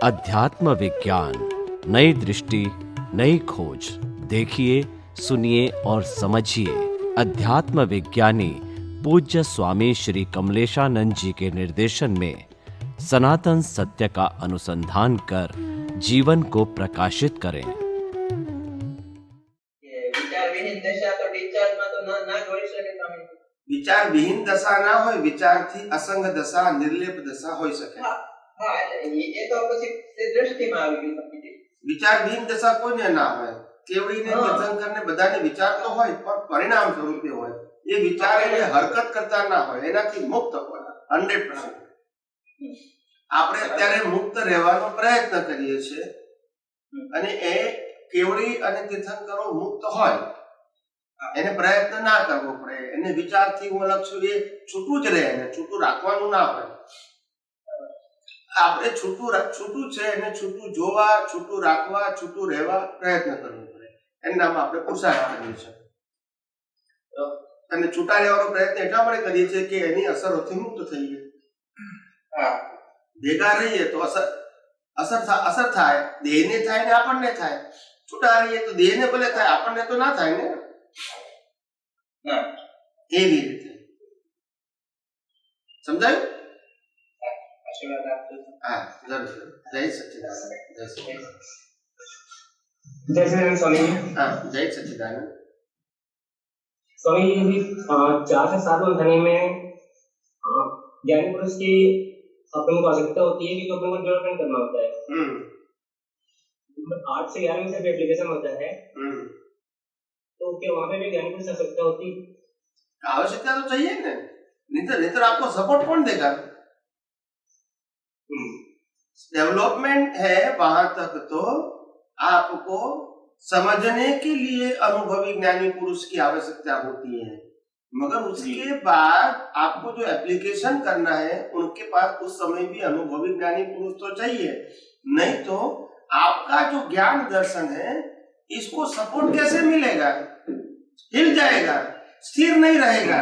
अध्यात्म विज्ञान, नई दृष्टि, नई खोज। देखिए, सुनिए और समझिए। अध्यात्म विज्ञानी पूज्य स्वामी श्री कमलेशानंद जी के निर्देशन में सनातन सत्य का अनुसंधान कर जीवन को प्रकाशित करें। विचार विहीन दशा ना हो, विचार थी असंग दशा, निर्लेप दशा हो सके। ये तो પછી દ્રષ્ટિમાં આવી ગયું। વિચાર વિહીન દશા કોઈને ના હોય, કેવડીને તીર્થંકર ને બધાને વિચાર તો હોય પણ પરિણામ સ્વરૂપે હોય। એ વિચાર એને હરકત કરતા ના હોય, એનાથી મુક્ત હોય 100%। આપણે અત્યારે મુક્ત રહેવાનો પ્રયત્ન કરીએ છીએ અને એ કેવડી અને તીર્થંકરો મુક્ત હોય એને પ્રયત્ન ના કરવો પડે। એને વિચારથી હું અલગ છું એ છૂટું જ રહે, એને છૂટું રાખવાનું ના હોય। આપણે છૂટું છે એને છૂટું જોવા, છૂટું રાખવા, છૂટું રહેવા પ્રયત્ન કરવો પડે। એના નામ આપણે પુરુષાર્થ કરીએ છીએ। અને છૂટા રહેવાનો પ્રયત્ન એટલા માટે કરીએ છીએ કે એની અસરોથી મુક્ત થઈએ। ભેગા રહીએ તો અસર થાય, દેહને થાય ને આપણને થાય। છૂટા રહીએ તો દેહને ભલે થાય, આપણને તો ના થાય ને। એવી રીતે સમજાયું? हाँ, जय सच्चिदानंद। जय सच्चिदानंद स्वामी। हाँ, जय सच्चिदानंद स्वामी। ये 4 से 7 महीने में ज्ञानी पुरुष की अपन को आवश्यकता होती है कि अपन को डेवलपमेंट करना होता है। 8 से 11 में सिर्फ एप्लीकेशन होता है। तो क्या वहाँ पे भी ज्ञानी पुरुष आवश्यकता होती? आवश्यकता तो चाहिए ना, नहीं तो आपको सपोर्ट कौन देगा? डेवलपमेंट है वहां तक तो आपको समझने के लिए अनुभवी ज्ञानी पुरुष की आवश्यकता होती है, मगर उसके बाद आपको जो एप्लीकेशन करना है उनके पास उस समय भी अनुभवी ज्ञानी पुरुष तो चाहिए। नहीं तो आपका जो ज्ञान दर्शन है इसको सपोर्ट कैसे मिलेगा? हिल जाएगा, स्थिर नहीं रहेगा।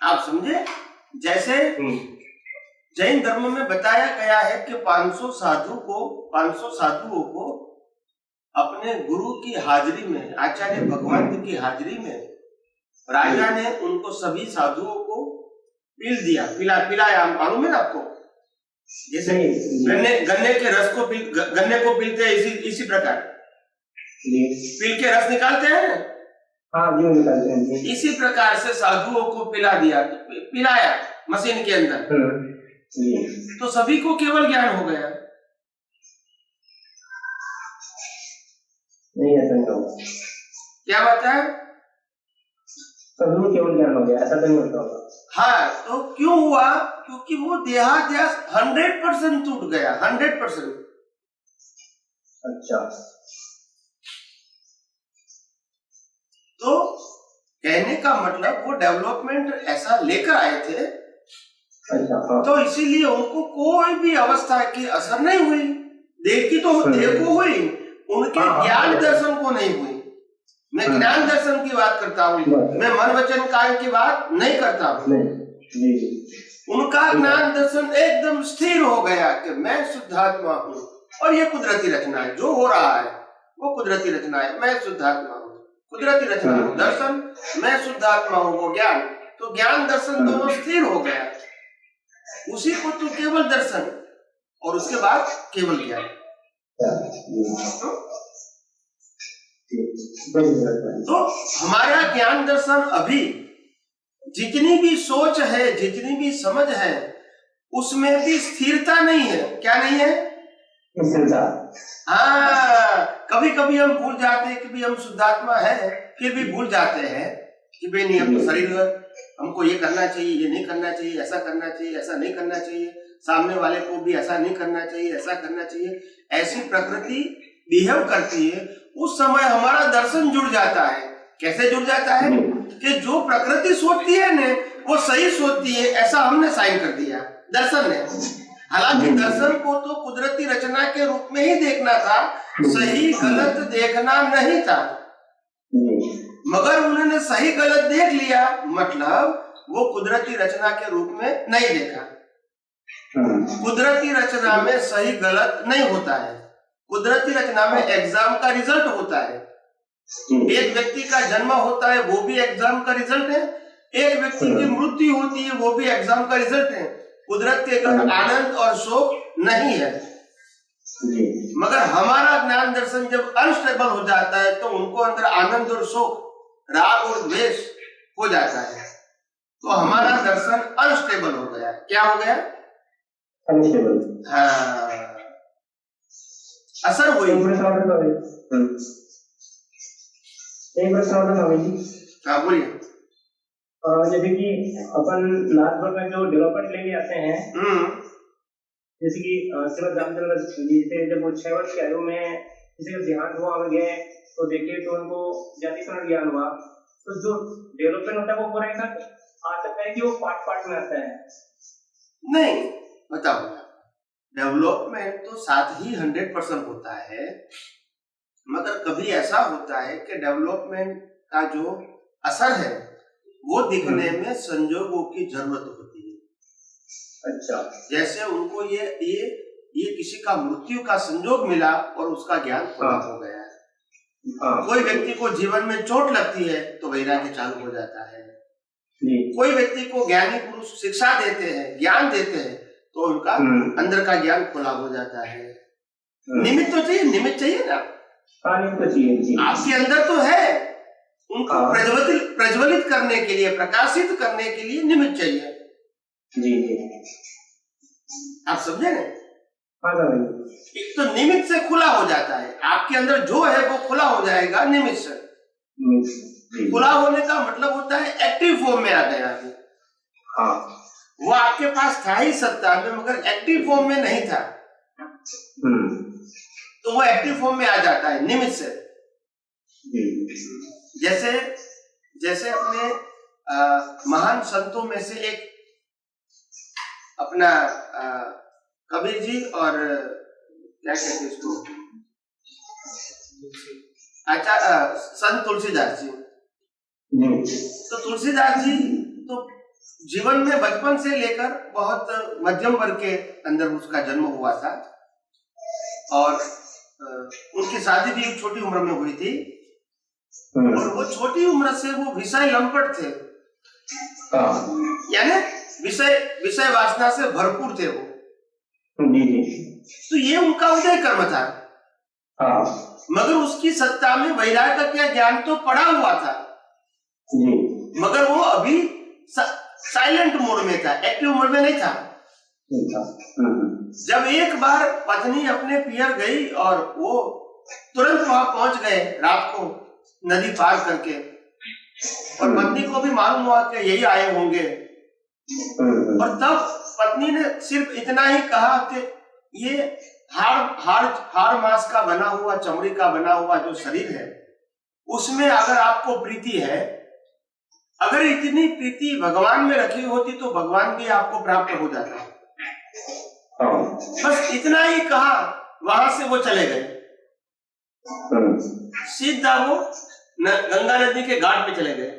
आप समझे? जैसे जैन धर्म में बताया गया है कि 500 साधुओं को अपने गुरु की हाजिरी में, आचार्य भगवंत की हाजिरी में राजा ने उनको सभी साधुओं को पिलाया। मालूम है ना आपको? जैसे गन्ने के रस को गन्ने को पीलते हैं, इसी प्रकार पील के रस निकालते हैं। हाँ जी, निकालते हैं। इसी प्रकार से साधुओं को पिलाया मशीन के अंदर, तो सभी को केवल ज्ञान हो गया। नहीं, ऐसा नहीं होगा। क्या बात है? सभी को केवल ज्ञान हो गया, ऐसा तो नहीं होता होगा। हाँ, तो क्यों हुआ? क्योंकि वो देहाध्यास 100% टूट गया। 100%। अच्छा, तो कहने का मतलब वो डेवलपमेंट ऐसा लेकर आए थे। अच्छा। तो इसीलिए उनको कोई भी अवस्था की असर नहीं हुई। देह की तो देह को हुई, उनके ज्ञान दर्शन को नहीं हुई। मैं ज्ञान दर्शन की बात करता हूँ, मैं मन वचन काय की बात नहीं करता हूँ। उनका ज्ञान दर्शन एकदम स्थिर हो गया कि मैं शुद्धात्मा हूँ और ये कुदरती रचना है। जो हो रहा है वो कुदरती रचना है। मैं शुद्धात्मा हूँ, कुदरती रचना हूँ। दर्शन, मैं शुद्धात्मा हूँ, वो ज्ञान। तो ज्ञान दर्शन दोनों स्थिर हो गया। उसी को तो केवल दर्शन और उसके बाद केवल ज्ञान। तो हमारा ज्ञान दर्शन अभी जितनी भी सोच है, जितनी भी समझ है, उसमें भी स्थिरता नहीं है। क्या नहीं है? हाँ, कभी कभी हम भूल जाते हैं कि भी हम शुद्धात्मा है, फिर भी भूल जाते हैं कि भाई नहीं, हम तो शरीर, हमको ये करना चाहिए, ये नहीं करना चाहिए, ऐसा करना चाहिए, ऐसा नहीं करना चाहिए, सामने वाले को भी ऐसा नहीं करना चाहिए, ऐसा करना चाहिए। ऐसी प्रकृति बिहेव करती है। उस समय हमारा दर्शन जुड़ जाता है। कैसे जुड़ जाता है? कि जो प्रकृति सोचती है ने वो सही सोचती है, ऐसा हमने साइन कर दिया दर्शन ने। हालांकि दर्शन को तो कुदरती रचना के रूप में ही देखना था, सही गलत देखना नहीं था। मगर उन्होंने सही गलत देख लिया, मतलब वो कुदरती रचना के रूप में नहीं देखा। कुदरती रचना में सही गलत नहीं होता है। कुदरती रचना में एग्जाम का रिजल्ट होता है। एक व्यक्ति का जन्म होता है, वो भी एग्जाम का रिजल्ट है। एक व्यक्ति की मृत्यु होती है, वो भी एग्जाम का रिजल्ट है। कुदरत के अंदर आनंद और शोक नहीं है। मगर हमारा ज्ञान दर्शन जब अनस्टेबल हो जाता है तो उनको अंदर आनंद और शोक, राग और द्वेष हो जाता है। तो हमारा दर्शन अनस्टेबल हो गया। क्या हो गया? अनस्टेबल। हाँ, असर हुई। एक प्रश्न और था स्वामी जी। हाँ बोलिए। जैसे कि अपन लास्ट वर्ग में जो डेवलपमेंट लेके आते हैं, जैसे कि श्रीमद रामचंद्र जी से जब वो 6 वर्ष की आयु में किसी का देहांत हुआ और गए तो देखे तो उनको जातिकरण ज्ञान हुआ, तो जो डेवलपमेंट होता है वो पूरा एक साथ आ सकता है कि वो पार्ट में आता है? नहीं, बताओ। डेवलपमेंट तो साथ ही 100% होता है, मगर कभी ऐसा होता है कि डेवलपमेंट का जो असर है वो दिखने में संजोगों की जरूरत होती है। अच्छा। जैसे उनको ये किसी का मृत्यु का संजोग मिला और उसका ज्ञान पूरा हो गया है। कोई व्यक्ति को जीवन में चोट लगती है तो वैराग्य चालू हो जाता है। कोई व्यक्ति को ज्ञानी पुरुष शिक्षा देते हैं, ज्ञान देते हैं, तो उनका अंदर का ज्ञान खुला हो जाता है। निमित्त तो चाहिए, निमित्त चाहिए ना। निमित्त तो चाहिए। आपके अंदर तो है, उनको प्रज्वलित करने के लिए, प्रकाशित करने के लिए निमित्त चाहिए। जी। आप समझे ना? एक तो निमित्त से खुला हो जाता है। आपके अंदर जो है वो खुला हो जाएगा निमित्त से। खुला होने का मतलब होता है एक्टिव फॉर्म में आ गया। वो आपके पास था ही सत्ता में, मगर एक्टिव फॉर्म में नहीं था। तो वो एक्टिव फॉर्म में आ जाता है निमित्त से। जैसे अपने महान संतों में से एक अपना कबीर जी और क्या कहते हैं इसको, संत तुलसीदास जी। तो तुलसीदास जी तो जीवन में बचपन से लेकर बहुत मध्यम वर्ग के अंदर उसका जन्म हुआ था और उनकी शादी भी एक छोटी उम्र में हुई थी और वो छोटी उम्र से वो विषय लंपट थे, यानी विषय वासना से भरपूर थे वो। तो ये उनका उदय कर्म था। मगर उसकी सत्ता में वैराग्य का क्या ज्ञान तो पड़ा हुआ था, मगर वो अभी साइलेंट मोड में था, एक्टिव मोड में नहीं था। जब एक बार पत्नी अपने पियर गई और वो तुरंत वहां पहुंच गए रात को नदी पार करके, और पत्नी को भी मालूम हुआ कि यही आए होंगे, और तब पत्नी ने सिर्फ इतना ही कहा कि ये हाड़ मांस का बना हुआ, चमड़ी का बना हुआ जो शरीर है, उसमें अगर आपको प्रीति है, अगर इतनी प्रीति भगवान में रखी होती तो भगवान भी आपको प्राप्त हो जाता। बस इतना ही कहा, वहां से वो चले गए। सीधा वो गंगा नदी के घाट पे चले गए।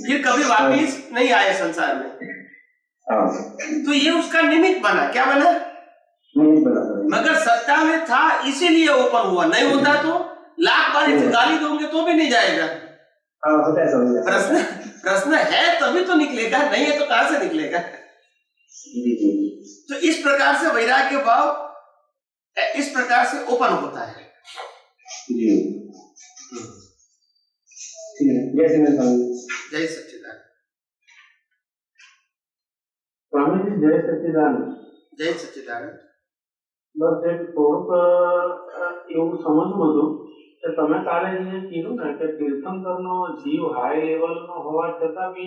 फिर कभी वापिस नहीं आए संसार में। तो ये उसका निमित्त बना। क्या बना? मगर सत्ता में था इसीलिए ओपन हुआ, नहीं होता तो लाख बार इसे गाली दोगे तो भी नहीं जाएगा। प्रश्न है तभी तो निकलेगा, नहीं है तो कहां से निकलेगा? तो इस प्रकार से वैराग्य भाव इस प्रकार से ओपन होता है। जय सच्चिदानंद। स्वामी जी जय सच्चिदानंद। जय सच्चिदानंद। બસ એક થોડુંક એવું સમજવું હતું કે તમે કાલે જે કીધું ને કે તીર્થંકરનો જીવ હાઈ લેવલનો હોવા છતાં બી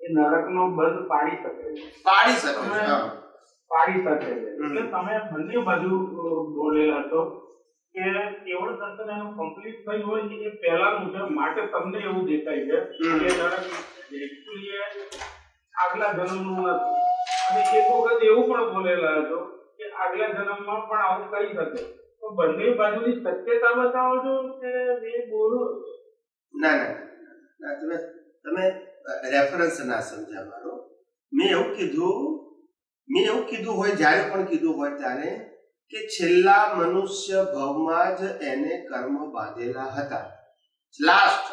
એ નરકનો બંધ પાડી શકે છે, પાડી શકે છે। એટલે તમે બંને બાજુ બોલેલા છો કે કેવળ દર્શન એનું કમ્પ્લીટ થઈ હોય એ પહેલાનું છે, માટે તમને એવું દેખાય છે કે નરક એકચ્યુઅલી આગલા જન્મનું નથી। અને એક વખત એવું પણ બોલેલા હતો કે આગલા જન્મમાં પણ આવું કરી શકે। તો બંને બાજુની સત્યતા બતાવો છો કે બે બોલો? ના, તમે રેફરન્સ ના સમજ્યા મારો। મેં એવું કીધું મેં એવું કીધું હોય, જ્યારે પણ કીધું હોય ત્યારે, કે છેલ્લા મનુષ્ય ભાવમાં જ એને કર્મ બાંધેલા હતા. લાસ્ટ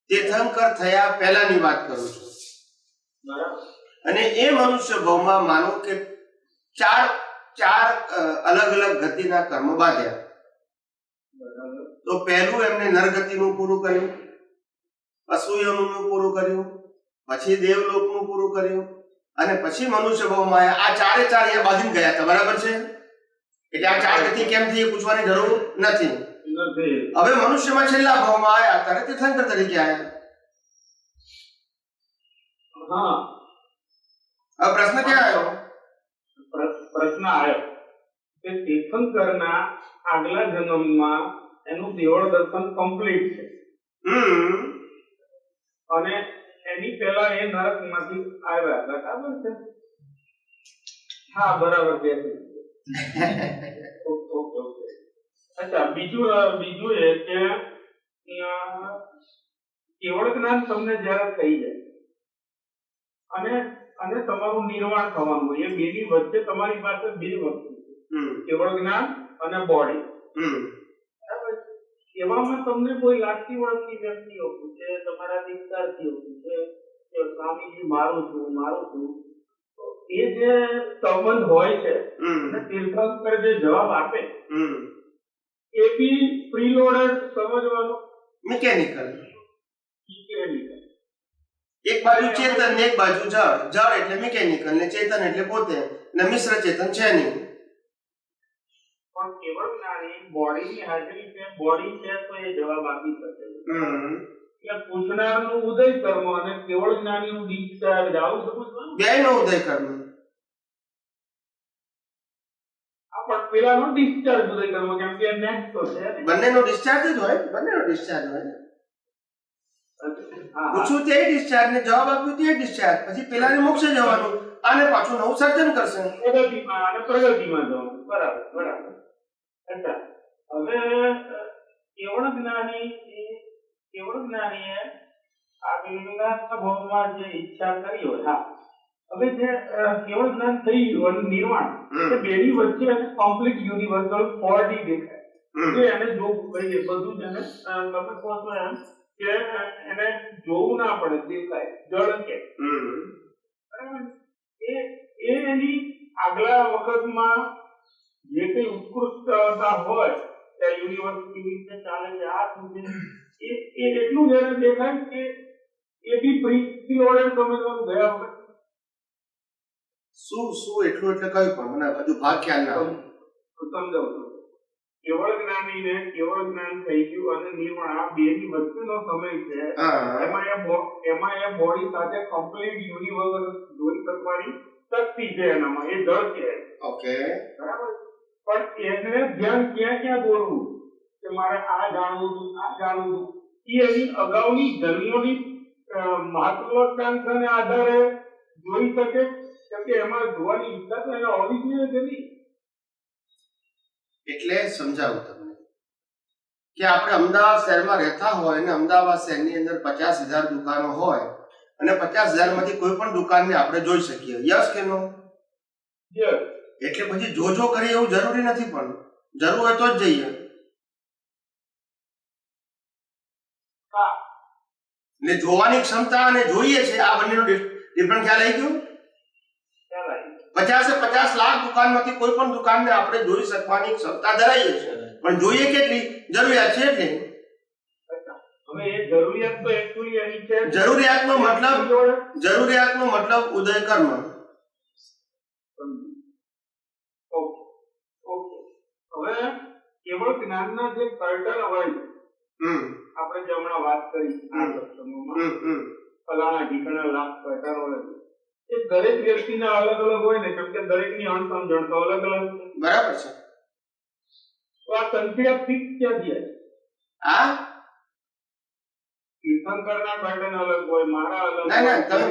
તીર્થંકર થયા પહેલાની વાત કરું છું. અને એ મનુષ્ય ભાવમાં માનો કે ચાર અલગ અલગ ગતિના કર્મ બાંધ્યા. તો પહેલું એમને નરગતિનું પૂરું કર્યું, અસુયનું પૂરું કર્યું, પછી દેવલોકનું પૂરું કર્યું, અને પછી મનુષ્ય ભાવમાં આવ્યા. આ ચારે ચાર એ બાંધીને ગયા હતા. બરાબર છે? એટલે આ ચાર ગતિ કેમ થઈ એ પૂછવાની જરૂર નથી. હવે મનુષ્યમાં છેલ્લા ભાવમાં આવ્યા ત્યારે તીર્થંકર તરીકે આવ્યા. હવે પ્રશ્ન ક્યાં આવ્યો? પ્રશ્ન આવ્યો કે તીર્થંકરના આગલા જન્મમાં એનું દેવળ દર્શન કમ્પ્લીટ છે અને એની પહેલા એ નરકમાંથી આવ્યા. બરાબર છે? હા, બરાબર છે. અચ્છા, બીજું એ કે કેવળ જ્ઞાન તમને જ્યારે થઈ જાય અને તમારું નિર્વાણ થવાનું હોય, એ બેની વચ્ચે તમારી પાસે બે વસ્તુ છે, કેવળ જ્ઞાન અને બોડી. એવામાં તમને કોઈ લાગતી વળગતી વ્યક્તિઓ પૂછે, તમારા વિસ્તારથીઓ પૂછે કે સ્વામીજી મારું છું, એ જે સંબંધ હોય છે અને તીર્થંકર જે જવાબ આપે એ બી પ્રીલોડેડ સમજવાનો, મિકેનિકલ. એક બાજુ ચેતન ને એક બાજુ જળ. જળ એટલે મિકેનિકલ ને ચેતન એટલે પોતે, ને મિશ્ર ચેતન છે નહીં. પણ કેવળ જ્ઞાની બોડીની હાજરી છે, બોડી છે તો એ જવાબ આપી શકે. એટલે પૂછનારનું ઉદય કર્મ અને કેવળ જ્ઞાનીનું ડિસ્ચાર્જ, આવું સમજવાનું. બેયનો ઉદય કર્મ. પણ પેલાનો ડિસ્ચાર્જ ઉદય કર્મ, કેમ કે નેક્સ્ટ તો છે. બંનેનો ડિસ્ચાર્જ જ હોય. બંનેનો ડિસ્ચાર્જ હોય. પૂછ્યું તે ડિસ્ચાર્જ ને જવાબ આપ્યું તે ડિસ્ચાર્જ. પછી પેલાને મોક્ષે જવાનું અને પાછું નવું સર્જન કરશે. પ્રગતિમાં જવાનું. બરાબર. અચ્છા, હવે કેવળ જ્ઞાનીએ આ વિજ્ઞાન ભાવમાં જે ઈચ્છા કરી હોય, હા, હવે જે કેવળ જ્ઞાન થઈ ગયું અને નિર્વાણ, એ બેની વચ્ચે એને કોમ્પ્લીટ યુનિવર્સલ બોડી દેખાય. જે એને જોવું કહીએ બધું જ એને તમે કહો છો એમ કે એને જોવું ના પડે, દેખાય, જળ કે. એની આગલા વખતમાં જે કઈ ઉત્કૃષ્ટતા હોય તે યુનિવર્સિટી વિશે ચાલે છે આ સુધી એ એટલું જ એને દેખાય કે એ બી પ્રીલોડેડ સમજવાનું ગયા વખત. શું એટલું એટલે કયું પણ મને હજુ ભાગ ખ્યાલ ના આવે. સમજાવું છું. કેવળ જ્ઞાનીને કેવળ જ્ઞાન થઈ ગયું અને નિર્વાણ, આ બેની વચ્ચેનો સમય છે. એમાં એ બોડી સાથે કમ્પ્લીટ યુનિવર્સલ જોઈ શકવાની શક્તિ છે એનામાં, એ જળ છે. ઓકે, બરાબર. પણ એને ધ્યાન ક્યાં દોરવું કે મારે આ જાણવું હતું, એ એની અગાઉની જન્મોની મહત્વાકાંક્ષાને આધારે જોઈ શકે, કેમ કે એમાં જોવાની ઈચ્છા તો એને હોવી જોઈએ કે નહીં. એટલે સમજાવું તમને કે આપણે અમદાવાદ શહેરમાં રહેતા હોય અને અમદાવાદ શહેરની અંદર 50,000 દુકાનો હોય અને 50,000 માંથી કોઈ પણ દુકાનને આપણે જોઈ શકીએ. યસ કે નો? યસ. એટલે પછી જોજો કરીએ એવું જરૂરી નથી, પણ જરૂર હોય તો જ જઈએ. ને જોવાની ક્ષમતા અને જોઈએ છે આ બંનેનો ડિફરન્ટ ખ્યાલ આવી ગયો. 50 લાખ દુકાનમાંથી કોઈ પણ દુકાનને આપણે જોઈ શકવાની ક્ષમતા ધરાવીએ છીએ, પણ જોઈએ કેટલી, જરૂરિયાત છે એટલી. હવે એ જરૂરિયાત તો એક્ચ્યુઅલી એની છે. જરૂરિયાતનો મતલબ ઉદય કર્મ. હવે કેવળ જ્ઞાનના જે કર્ટન હોય, આપણે જે હમણાં વાત કરી આ સત્સંગોમાં, ફલાણા ઢીકણા લાખ કર્ટન હોય, એ દરેક વ્યક્તિના અલગ અલગ હોય ને, કેમ કે દરેકની અણસમજણ તો અલગ અલગ છે. બરાબર છે. તો આ સંખ્યા ફિક્સ ક્યાંથી આવી? આ તીર્થંકરના કર્ટન અલગ હોય, મારા અલગ. ના, તમે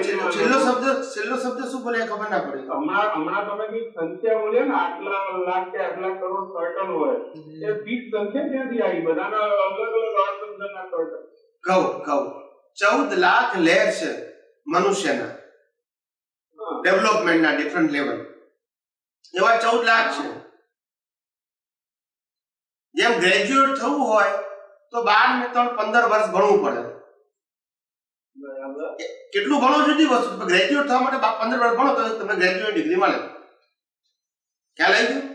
છેલ્લો શબ્દ શું બોલે ખબર ના પડી. હમણાં તમે કઈ સંખ્યા બોલ્યા ને, આટલા લાખ કે આટલા કરોડ કર્ટન હોય, એ ફિક્સ સંખ્યા ક્યાંથી આવી? બધાના અલગ અલગ અણસમજણના કર્ટન. કહું 14 લાખ લહેર છે મનુષ્યના. ડેવલપમેન્ટના ડિફરન્ટ લેવલ એવા 14 લાખ છે. જેમ ગ્રેજ્યુએટ થવું હોય તો 12 ને 3 15 વર્ષ ભણવું પડે. બરાબર. કેટલું ભણો જુદી વસ્તુ, ગ્રેજ્યુએટ થવા માટે 15 વર્ષ ભણો તો તમને ગ્રેજ્યુએટ ડિગ્રી મળે. ખ્યાલ આવી ગયો?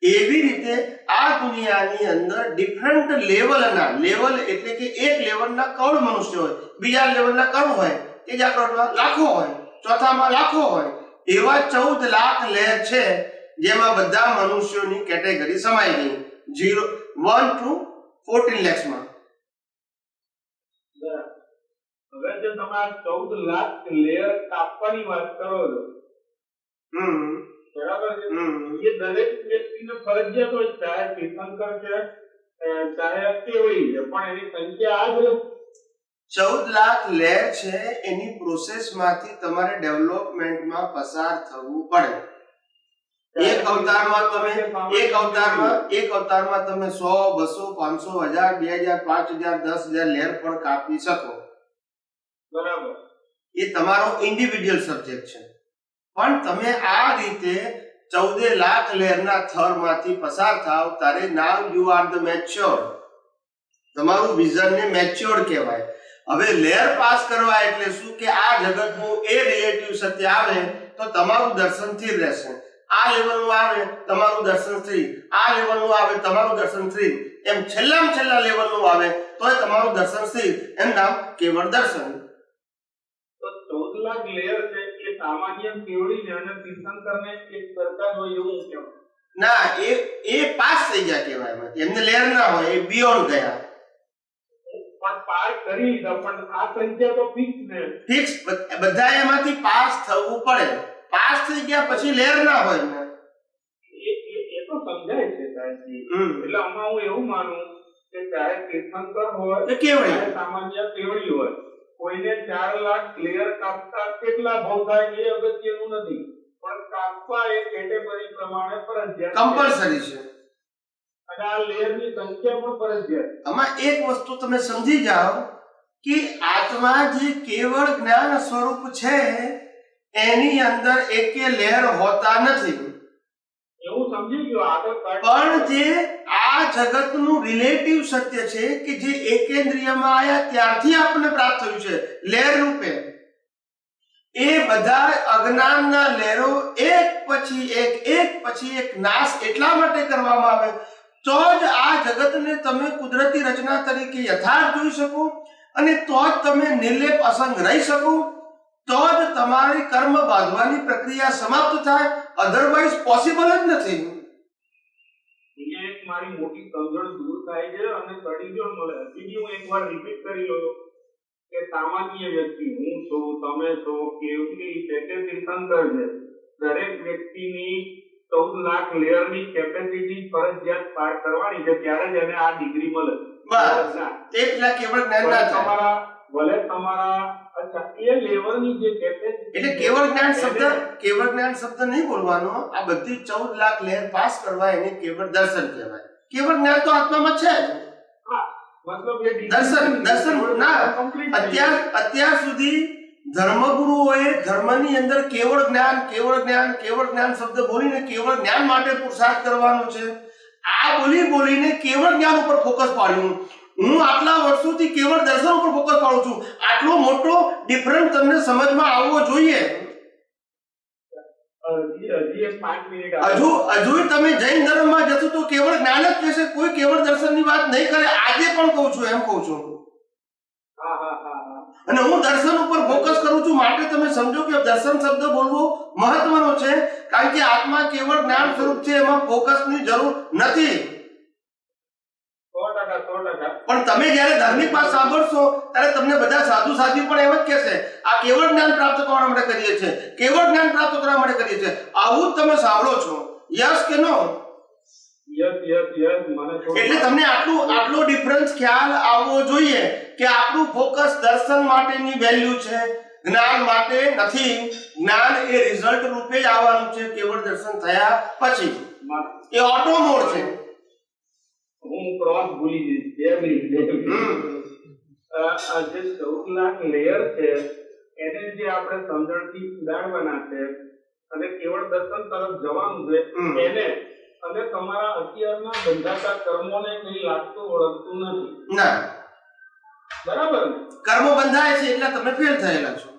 એવી રીતે આ દુનિયાની અંદર ડિફરન્ટ લેવલના, લેવલ એટલે કે એક લેવલના કરોડ મનુષ્ય હોય, બીજા લેવલના કરોડ હોય, ત્રીજા કરોડમાં લાખો હોય, ચોથામાં લાખો હોય, એવા 14 લાખ લેયર છે જેમાં બધા મનુષ્યોની કેટેગરી સમાઈ ગઈ 1 to 14 lakhsમાં. હવે જો તમે આ 14 લાખ લેયર કાપવાની વાત કરો છો, બરાબર છે, એ દરેક વ્યક્તિને ફરજિયાત હોય, ચાહે તીર્થંકર છે ચાહે કેવડી છે, પણ એની સંખ્યા આ જ 14 લાખ લેયર છે. એની પ્રોસેસમાંથી તમારે ડેવલપમેન્ટમાં પસાર થવું પડે. એક અવતારમાં તમે 100, 200, 500, 1000, 2000, 5000, 10000 લેયર પણ કાપી શકો. બરાબર. એ તમારો ઇન્ડિવિડ્યુઅલ સબ્જેક્ટ છે. પણ તમે આ રીતે 14 લાખ લેયરના થરમાંથી પસાર થાવ ત્યારે now you are the matured. તમારું વિઝનને મેચ્યોર્ડ કહેવાય. હવે લેયર પાસ કરવા એટલે શું કે આ જગતનું એ રિલેટિવ સત્ય આવે તો તમારું દર્શન સ્થિર રહેશે. આ લેવલનું આવે તમારું દર્શન સ્થિર, આ લેવલનું આવે તમારું દર્શન સ્થિર, એમ છેલ્લામાં છેલ્લા લેવલનું આવે તોય તમારું દર્શન સ્થિર. એમ નામ કેવળ દર્શન. તો 14 લાખ લેયર છે એ સામાન્ય કેવડી અને તીર્થંકરને એક સરખા જ હોય એવું કહેવાય? ના, એ પાસ થઈ ગયા કહેવાય. એમને લેયર ના હોય, એ બિયોન્ડ ગયા. પણ પાર કરી લીધા, પણ આ સંખ્યા તો ફિક્સ છે. ફિક્સ, બધા એમાંથી પાસ થવું પડે. પાસ થઈ ગયા પછી લેયર ના હોય ને. એ તો સમજાય છે સાહેબજી. એટલે આમાં હું એવું માનું કે ચાહે તીર્થંકર હોય કે કેવડી, ચાહે સામાન્ય કેવડી હોય, કોઈને 4 લાખ લેયર કાપતા કેટલા ભાવ થાય એ અગત્યનું નથી, પણ કાપવા એ કેટેગરી પ્રમાણે ફરજિયાત કમ્પલસરી છે. અને આ લેયરની સંખ્યા પણ ફરજિયાત. આમાં એક વસ્તુ તમે સમજી જાઓ કે આત્મા જે કેવળ જ્ઞાન સ્વરૂપ છે એની અંદર એકે લેયર હોતા નથી. એવું સમજી ગયો. આગળ પણ જે આ જગતનું રિલેટિવ સત્ય છે કે જે એકેન્દ્રિયમાં આયા ત્યારથી આપણને પ્રાપ્ત થયું છે લેયર રૂપે, એ બધા અજ્ઞાનના લેયરો એક પછી એક નાશ એટલા માટે કરવામાં આવે તો જ આ જગતને તમે કુદરતી રચના તરીકે યથાર્થ જોઈ શકો, અને તો જ તમે નિર્લેપ અસંગ રહી શકો, તો જ તમારી કર્મ બાંધવાની પ્રક્રિયા સમાપ્ત થાય. અધરવાઇઝ પોસિબલ જ નથી. અહીંયા એક મારી મોટી સમજણ દૂર થાય છે અને સડીજણ મળે. હજી હું એકવાર રિપીટ કરી લઉં કે સામાન્ય વ્યક્તિ, હું છું, તમે છો, કેવડી છે કે તીર્થંકર છે, દરેક વ્યક્તિની 14 લાખ લેયરની કેપેસિટી ફરજિયાત પાર કરવાની છે, ત્યારે જ એને આ ડિગ્રી મળે. બસ એટલા કેવળ જ્ઞાન ના થાય. ભલે તમારા અચ્છા એ લેવલની જે કેપેસિટી એટલે કેવળ જ્ઞાન શબ્દ નહીં બોલવાનો. આ બધી 14 લાખ લેયર પાસ કરવા એને કેવળ દર્શન કહેવાય. કેવળ જ્ઞાન તો આત્મામાં છે જ. મતલબ એ દર્શન ના, અત્યાર સુધી ધર્મગુરુઓએ ધર્મની અંદર કેવળ જ્ઞાન શબ્દ બોલીને કેવળ જ્ઞાન માટે પુરુષાર્થ કરવાનો છે. આ બોલીને કેવળ જ્ઞાન ઉપર ફોકસ પાડ્યું. હું આટલા વર્ષોથી કેવળ દર્શન ઉપર ફોકસ પાડું છું. આટલો મોટો ડિફરન્સ તમને સમજમાં આવવો જોઈએ. હજુ તમે જૈન ધર્મમાં જશો તો કેવળ જ્ઞાન જ કહેશે, કોઈ કેવળ દર્શનની વાત નહીં કરે. આજે પણ કહું છું, એમ કહું છું. અને હું દર્શન ઉપર ફોકસ કરું છું માટે તમે સમજો કે દર્શન શબ્દ બોલવો મહત્વનો છે, કારણ કે આત્મા કેવળ જ્ઞાન સ્વરૂપ છે, એમાં ફોકસની જરૂર નથી. 100%. પણ તમે જ્યારે ધાર્મિક વાત સાંભળશો ત્યારે તમને બધા સાધુ સાધ્વી પણ એમ જ કહેશે આ કેવળ જ્ઞાન પ્રાપ્ત કરવા માટે કરીએ છીએ, કેવળ જ્ઞાન પ્રાપ્ત કરવા માટે કરીએ છીએ. આવું જ તમે સાંભળો છો. યસ કે નો? યસ. એટલે તમને આટલો ડિફરન્સ ખ્યાલ આવવો જોઈએ કે આપણું ફોકસ દર્શન માટેની વેલ્યુ છે, જ્ઞાન માટે નથી. જ્ઞાન એ રિઝલ્ટ રૂપે જ આવવાનું છે કેવળ દર્શન થયા પછી. એ ઓટો મોડ છે. હું ક્રોસ ભૂલી જઈશ. આ જે 14 લાખ લેયર છે એને જે આપણે સમજણથી ઉડાડવાના છે અને કેવળ દર્શન તરફ જવાનું છે એને અને તમારા અત્યારના બંધાતા કર્મોને કઈ લાગતું ઓળખતું નથી ના બરાબર ને કર્મો બંધાય છે એટલે તમે ફેલ થયેલા છો